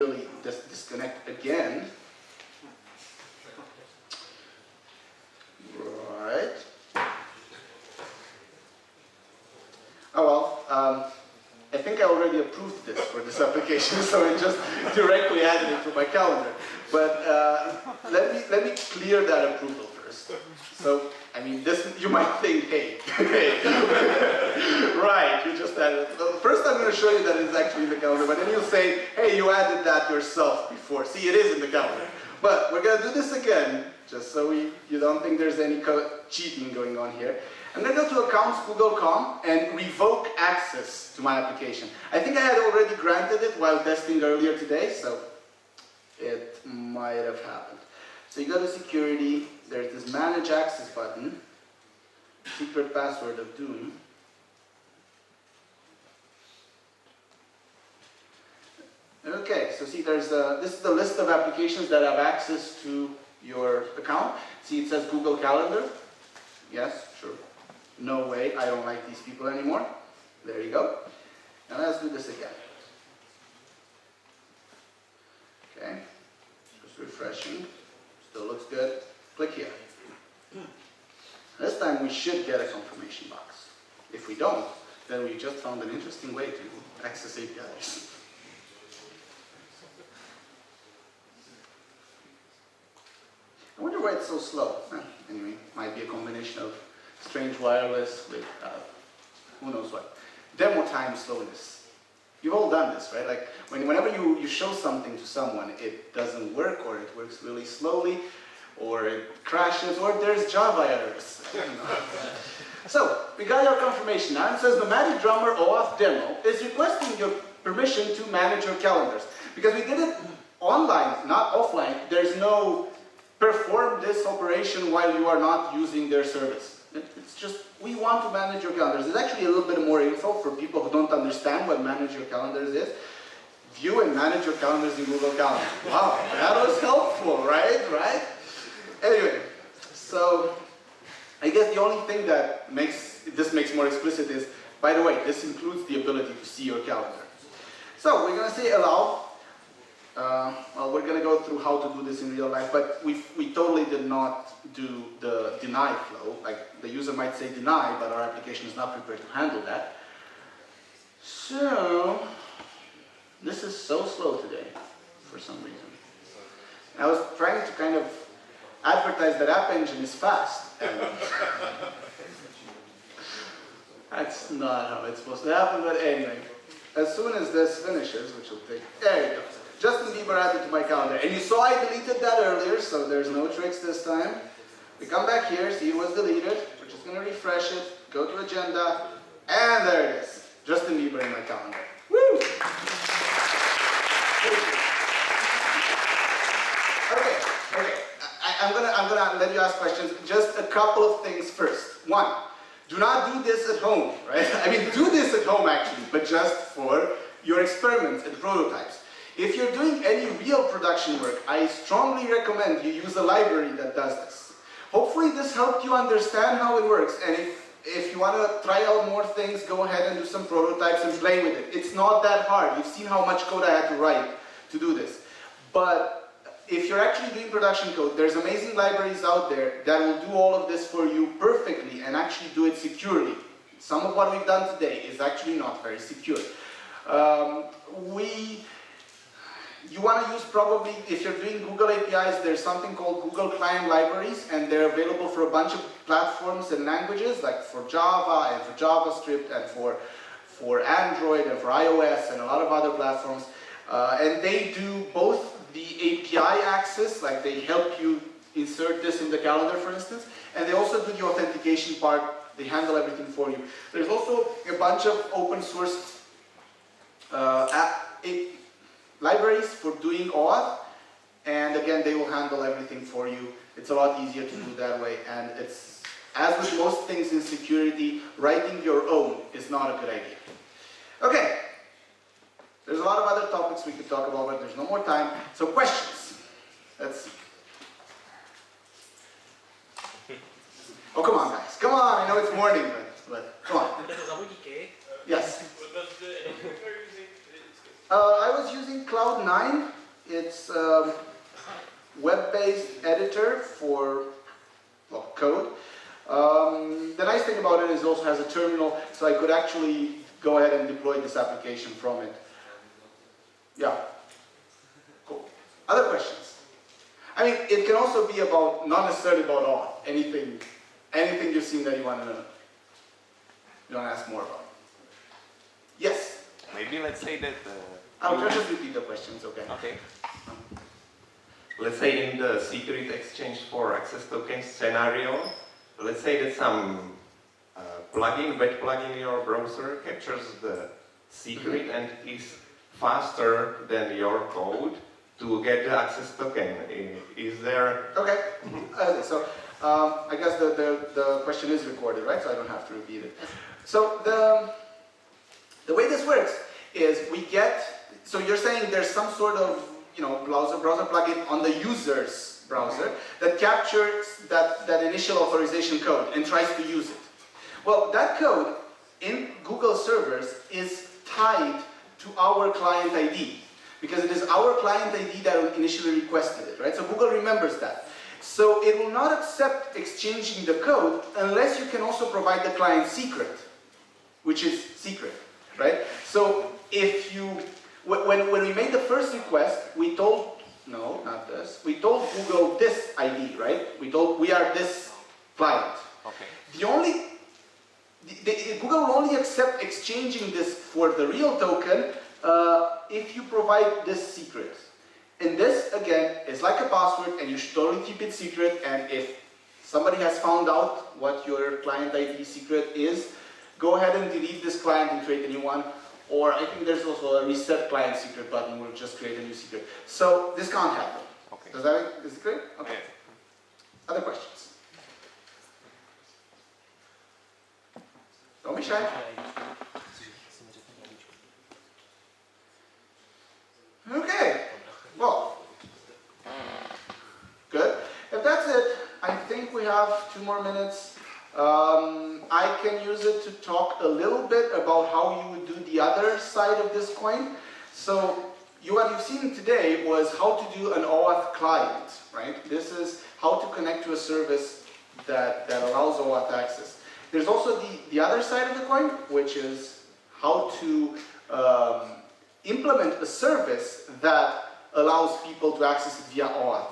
really disconnect again. Right. Oh well, I think I already approved this for this application, so it just directly added it to my calendar. But let me clear that approval first. So, I mean, this, you might think, hey, right, you just added it. Well, first I'm going to show you that it's actually in the calendar, but then you'll say, hey, you added that yourself before. See, it is in the calendar. But we're going to do this again, just so you don't think there's any cheating going on here. I'm going to go to accounts, Google.com, and revoke access to my application. I think I had already granted it while testing earlier today, so it might have happened. So you go to security, there's this manage access button, secret password of doom. Okay, so see, there's this is the list of applications that have access to your account. See, it says Google Calendar. Yes, sure. No way, I don't like these people anymore. There you go. Now let's do this again. Okay, just refreshing. Still looks good. Click here. This time we should get a confirmation box. If we don't, then we just found an interesting way to access APIs. I wonder why it's so slow. Anyway, might be a combination of strange wireless with who knows what. Demo time slowness. You've all done this, right? Like whenever you show something to someone, it doesn't work, or it works really slowly, or it crashes, or there's Java errors. So, we got our confirmation now. It says Nomadic Drummer OAuth demo is requesting your permission to manage your calendars. Because we did it online, not offline. There's no perform this operation while you are not using their service. It's just, we want to manage your calendars. There's actually a little bit more info for people who don't understand what manage your calendars is. View and manage your calendars in Google Calendar. Wow, that was helpful, right? Anyway, so I guess the only thing that makes more explicit is, by the way, this includes the ability to see your calendar. So we're going to say allow. Well, we're going to go through how to do this in real life, but we totally did not do the deny flow. Like, the user might say deny, but our application is not prepared to handle that. So, this is so slow today, for some reason. I was trying to kind of advertise that App Engine is fast. And that's not how it's supposed to happen, but anyway. As soon as this finishes, which will take, there you go. Justin Bieber added to my calendar. And you saw I deleted that earlier, so there's no tricks this time. We come back here, see it was deleted. We're just going to refresh it, go to agenda, and there it is. Justin Bieber in my calendar. Woo! Okay. I'm gonna let you ask questions. Just a couple of things first. One, do not do this at home, right? I mean, do this at home actually, but just for your experiments and prototypes. If you're doing any real production work, I strongly recommend you use a library that does this. Hopefully this helped you understand how it works, and if you want to try out more things, go ahead and do some prototypes and play with it. It's not that hard. You've seen how much code I had to write to do this. But if you're actually doing production code, there's amazing libraries out there that will do all of this for you perfectly and actually do it securely. Some of what we've done today is actually not very secure. You want to use probably, if you're doing Google APIs, there's something called Google Client Libraries, and they're available for a bunch of platforms and languages, like for Java and for JavaScript and for Android and for iOS and a lot of other platforms. And they do both the API access, like they help you insert this in the calendar, for instance, and they also do the authentication part. They handle everything for you. There's also a bunch of open source libraries for doing OAuth, and again, they will handle everything for you. It's a lot easier to do that way, and it's, as with most things in security, writing your own is not a good idea. Okay, there's a lot of other topics we could talk about, but there's no more time. So questions? Let's see. Oh, come on, guys. Come on, I know it's morning, but come on. Yes. I was using Cloud9. It's a web-based editor for code. The nice thing about it is it also has a terminal, so I could actually go ahead and deploy this application from it. Yeah. Cool. Other questions? I mean, it can also be about, not necessarily about auth, anything you've seen that you want to know. You want to ask more about. Yes? Maybe let's say that... I'll just repeat the questions, okay? Okay. Let's say in the secret exchange for access tokens scenario, let's say that some web plugin in your browser captures the secret and is faster than your code to get the access token. Is there... Okay. So I guess the question is recorded, right? So I don't have to repeat it. So the way this works is we get, so you're saying there's some sort of browser plugin on the user's browser that captures that initial authorization code and tries to use it. Well, that code in Google servers is tied to our client ID because it is our client ID that initially requested it, right? So Google remembers that. So it will not accept exchanging the code unless you can also provide the client secret, which is secret, right? So if you, when we made the first request, we told, no, not this, we told Google this ID, right? We told we are this client. Okay. Google will only accept exchanging this for the real token if you provide this secret. And this, again, is like a password and you should totally keep it secret, and if somebody has found out what your client ID secret is, go ahead and delete this client and create a new one. Or I think there's also a reset client secret button where just create a new secret. So this can't happen. Okay. Is it clear? Okay. Yeah. Other questions? Don't be shy. Okay. Well, good. If that's it, I think we have 2 more minutes. I can use it to talk a little bit about how you would do the other side of this coin. So what you've seen today was how to do an OAuth client, right? This is how to connect to a service that allows OAuth access. There's also the other side of the coin, which is how to implement a service that allows people to access it via OAuth.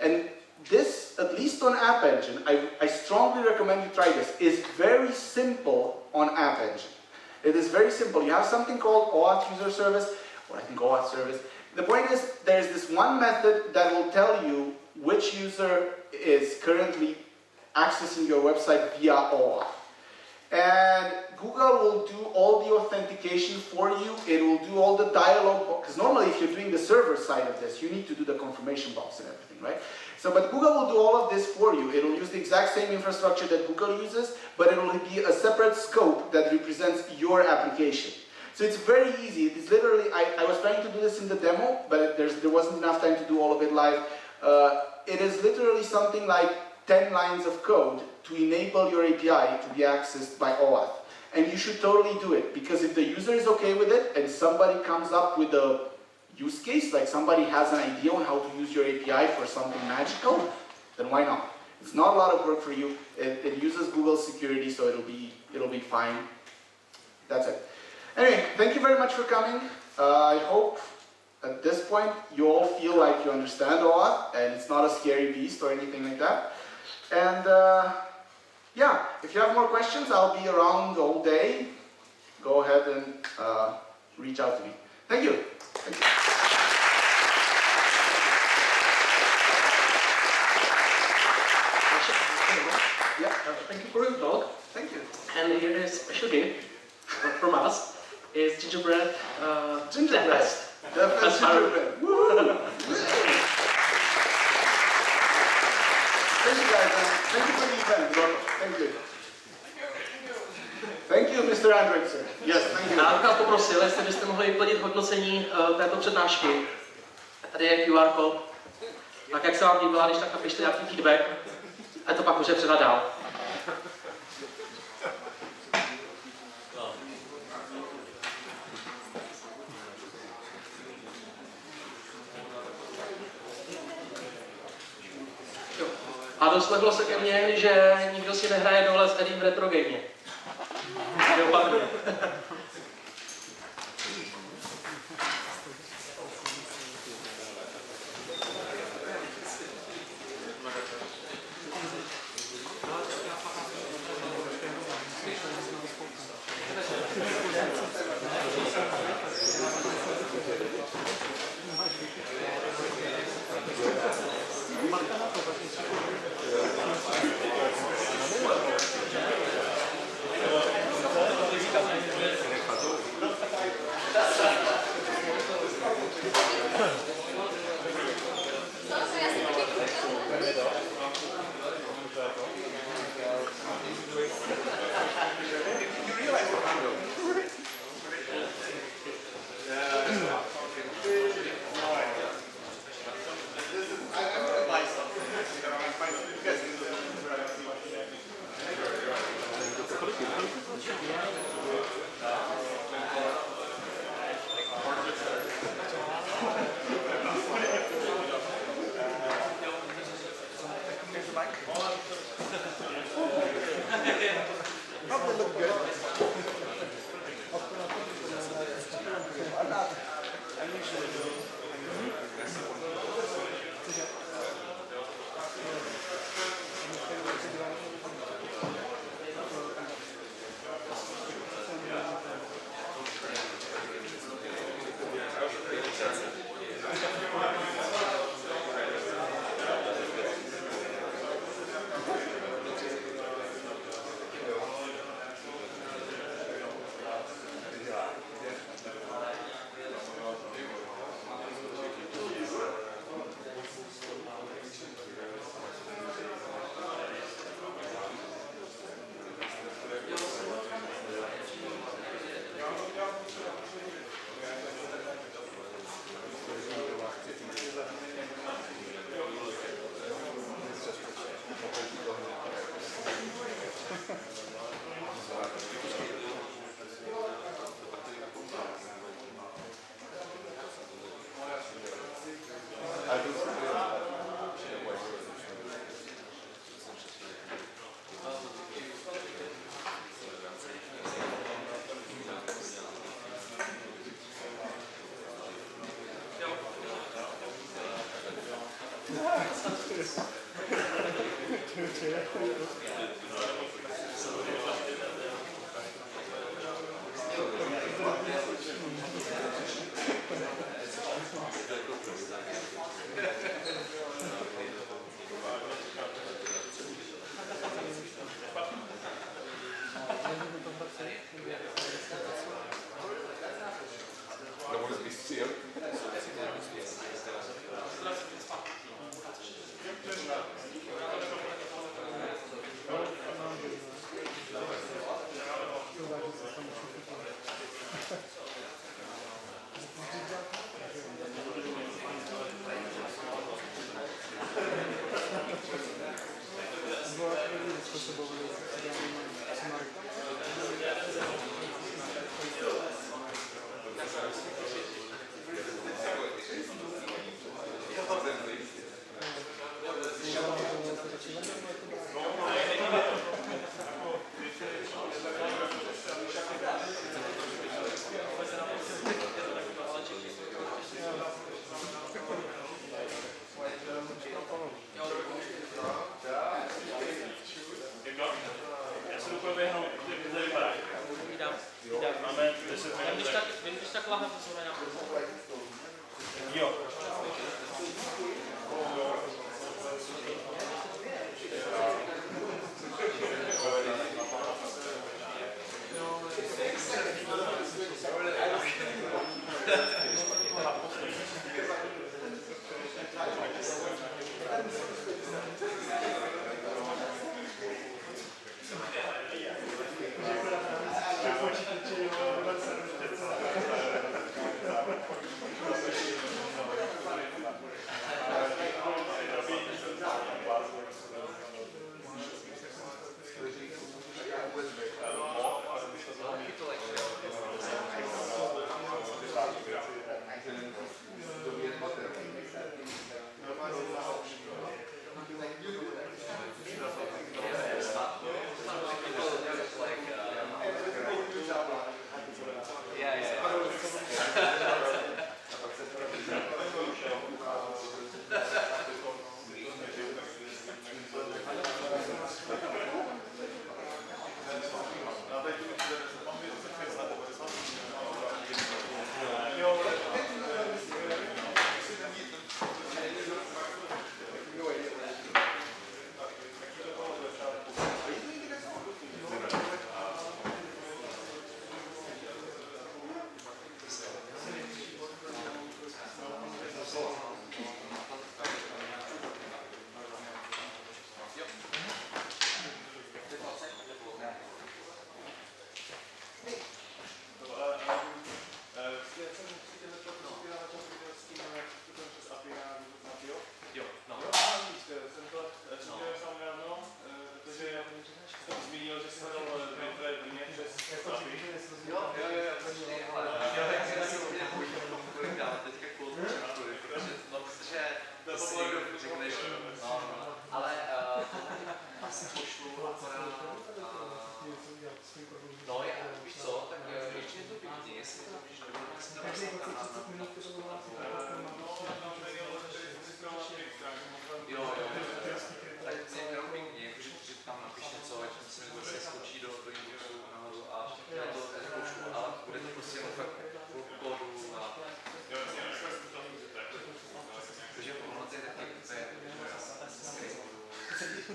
And this, at least on App Engine, I strongly recommend you try this, is very simple on App Engine. It is very simple. You have something called OAuth user service, or I think OAuth service. The point is, there's this one method that will tell you which user is currently accessing your website via OAuth. And Google will do all the authentication for you. It will do all the dialogue, because normally if you're doing the server side of this, you need to do the confirmation box and everything, right? So, but Google will do all of this for you. It will use the exact same infrastructure that Google uses, but it will be a separate scope that represents your application. So it's very easy. It is literally, I was trying to do this in the demo, but there wasn't enough time to do all of it live. It is literally something like 10 lines of code to enable your API to be accessed by OAuth. And you should totally do it, because if the user is okay with it and somebody comes up with a use case, like somebody has an idea on how to use your API for something magical, then why not? It's not a lot of work for you. It uses Google security, so it'll be fine. That's it. Anyway, thank you very much for coming. I hope at this point you all feel like you understand OAuth and it's not a scary beast or anything like that. And yeah, if you have more questions, I'll be around all day. Go ahead and reach out to me. Thank you. Thank you. Yeah. Thank you for your talk. Thank you. And here is a special gift from us. Is gingerbread. Gingerbread. That's gingerbread. Woo! Thank you guys. Thank you for the event. Thank you. Thank you, Mr. Andriksen. Yes, thank you. Já bych vás poprosil, jestli byste mohli vyplnit hodnocení této přednášky. Tady je QR kód. Tak jak se vám líbila, když tak napište nějaký feedback. A to pak může předat dál. A doslechlo se ke mně, že nikdo si nehraje dole s Eddie v retro game. Dopadne. Thank you. To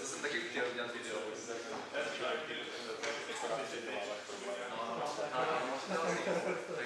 jsem taky chtěl udělat video. Tak